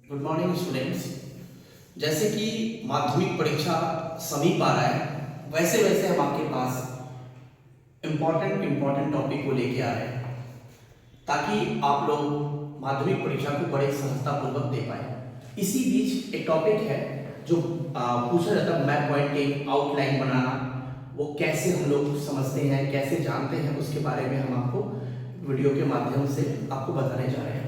Good morning students. जैसे कि माध्यमिक परीक्षा समीप आ रहा है, वैसे वैसे हम आपके पास इम्पोर्टेंट टॉपिक को लेके आ रहे हैं ताकि आप लोग माध्यमिक परीक्षा को बड़े सहजतापूर्वक दे पाए। इसी बीच एक टॉपिक है जो पूछा जाता है, मैप पॉइंटिंग, आउटलाइन बनाना, वो कैसे हम लोग समझते हैं, कैसे जानते हैं, उसके बारे में हम आपको वीडियो के माध्यम से आपको बताने जा रहे हैं।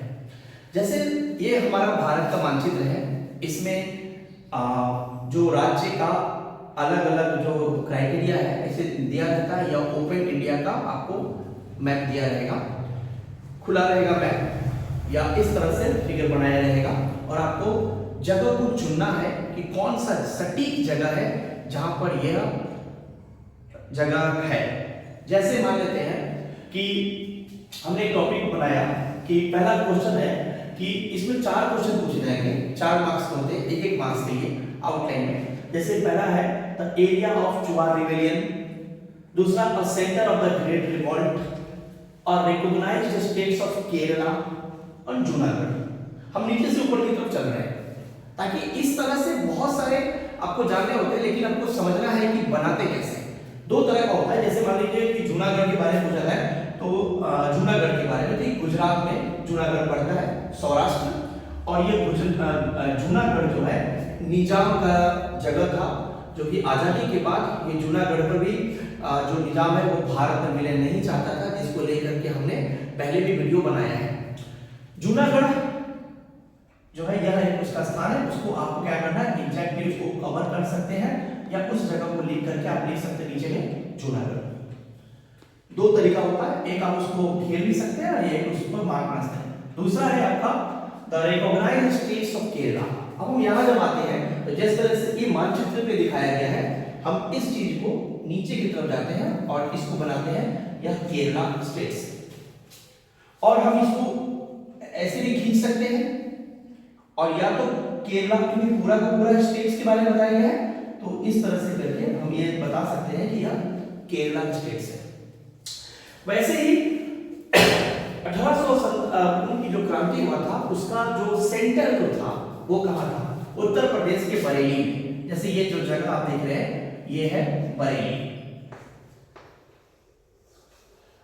जैसे ये हमारा भारत का मानचित्र है, इसमें जो राज्य का अलग अलग जो क्राइटेरिया है ऐसे दिया रहता है, या ओपन इंडिया का आपको मैप दिया रहेगा, खुला रहेगा मैप, या इस तरह से फिगर बनाया रहेगा और आपको जगह को चुनना है कि कौन सा सटीक जगह है जहां पर यह जगह है। जैसे मान लेते हैं कि हमने एक टॉपिक बनाया कि पहला क्वेश्चन है कि इसमें 4 क्वेश्चन पूछे जाएंगे, 4 मार्क्स होते हैं, एक मार्क्स के लिए आउटलाइन में। जैसे पहला है the area of Chuar rebellion, दूसरा the centre of the great revolt और रिकॉग्नाइज्ड स्टेट्स ऑफ केरला और जूनागढ़। हम नीचे से ऊपर की तरफ चल रहे हैं ताकि इस तरह से बहुत सारे आपको जानने होते हैं, लेकिन आपको समझना है कि बनाते कैसे। 2 तरह का होता है। जैसे मान लीजिए कि जूनागढ़ के बारे में पूछा जाए तो जूनागढ़ के बारे में, तो गुजरात में जूनागढ़ पड़ता है, सौराष्ट्र, और ये जूनागढ़ जो है निजाम का जगह था, जो कि आजादी के बाद ये जूनागढ़ पर भी जो निजाम है वो भारत में विलय नहीं चाहता था, जिसको लेकर के हमने पहले भी वीडियो बनाया है। जूनागढ़ जो है यह एक उसका स्थान है, उसको आपको क्या करना है, एग्जैक्टली उसको कवर कर सकते हैं, या उस जगह को लिख करके आप लिख सकते हैं नीचे में जूनागढ़। 2 तरीका होता है, एक आप उसको घेर भी सकते हैं और एक उसको मार्क बना सकते हैं। दूसरा है आपका the recognised states of Kerala. अब हम यहां जब आते हैं तो जिस तरह से ये मानचित्र पे दिखाया गया है, हम इस चीज को नीचे की तरफ जाते हैं और इसको बनाते हैं यह केरला स्टेट्स, और हम इसको ऐसे भी खींच सकते हैं, और या तो केरला की भी पूरा का पूरा स्टेट्स के बारे में बताया गया है, तो इस तरह से करके हम ये बता सकते हैं कि यह केरला स्टेट्स है। वैसे ही 1857 की जो क्रांति हुआ था उसका जो सेंटर जो था वो कहां था, उत्तर प्रदेश के बरेली में। जैसे ये जो जगह आप देख रहे हैं ये है बरेली,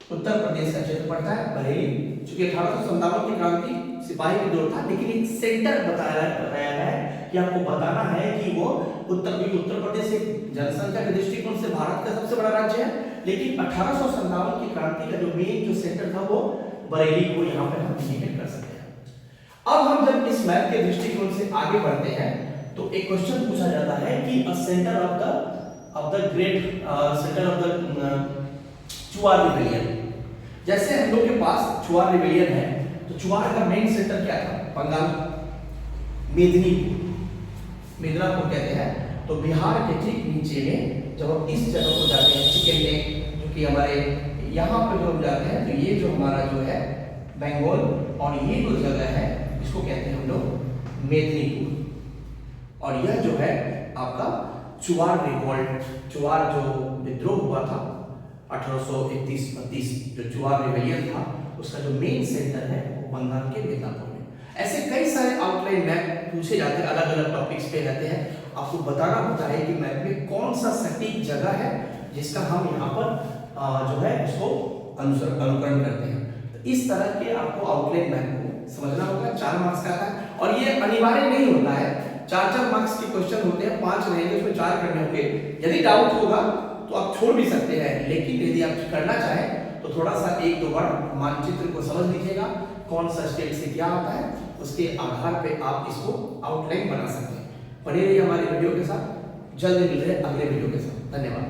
उत्तर प्रदेश का क्षेत्र पड़ता है बरेली। चूंकि 1857 की क्रांति सिपाही विद्रोह था, लेकिन एक सेंटर बताया है कि आपको बताना है कि वो उत्तर प्रदेश एक जनसंख्या के दृष्टिकोण से भारत का सबसे बड़ा राज्य है, लेकिन 1857 की क्रांति का जो मेन जो सेंटर था वो बरेली को यहाँ पे हम इंडिकेट कर सकते हैं। अब हम जब इस मैप के दृष्टिकोण से आगे बढ़ते हैं तो एक क्वेश्चन पूछा जाता है कि centre of the great centre of the Chuar rebellion. जैसे हम लोग के पास चुआर रिबेलियन है, तो चुआर का मेन सेंटर क्या था, बंगाल, मिदनापुर कहते हैं। तो बिहार के ठीक नीचे में जब हम इस जगह को जाते हैं, चिकन लेक, जो कि हमारे यहाँ पे जो हम जाते हैं, तो ये जो हमारा जो है बंगाल, और ये जो जगह है इसको कहते हैं हम लोग मेदिनीपुर, और यह जो है आपका चुआर रिवॉल्ट, चुआर जो विद्रोह हुआ था 1831-32, जो चुआर रिबेलियन था, उसका जो मेन सेंटर है वो बंगाल के मिदनापुर में। ऐसे कई सारे आउटलाइन मैप पूछे जाते हैं, अलग अलग टॉपिक्स पे रहते हैं। आपको बताना होता है कि मैप में कौन सा सटीक जगह है जिसका हम यहाँ पर जो है उसको अनुकरण करते हैं। तो इस तरह के आपको आउटलाइन मैप को समझना होगा। 4 मार्क्स का आता है, और ये अनिवार्य नहीं होता है, 4-4 मार्क्स के क्वेश्चन होते हैं, 5 रहेंगे, उसमें 4 करने होंगे। यदि डाउट होगा तो आप छोड़ भी सकते हैं, लेकिन यदि आप करना चाहें तो थोड़ा सा 1-2 बार मानचित्र को समझ लीजिएगा, कौन सा स्टेट से क्या आता है, उसके आधार पे आप इसको आउटलाइन बना सकते हैं। बने रहिए हमारे वीडियो के साथ, जल्द मिल रहे अगले वीडियो के साथ। धन्यवाद।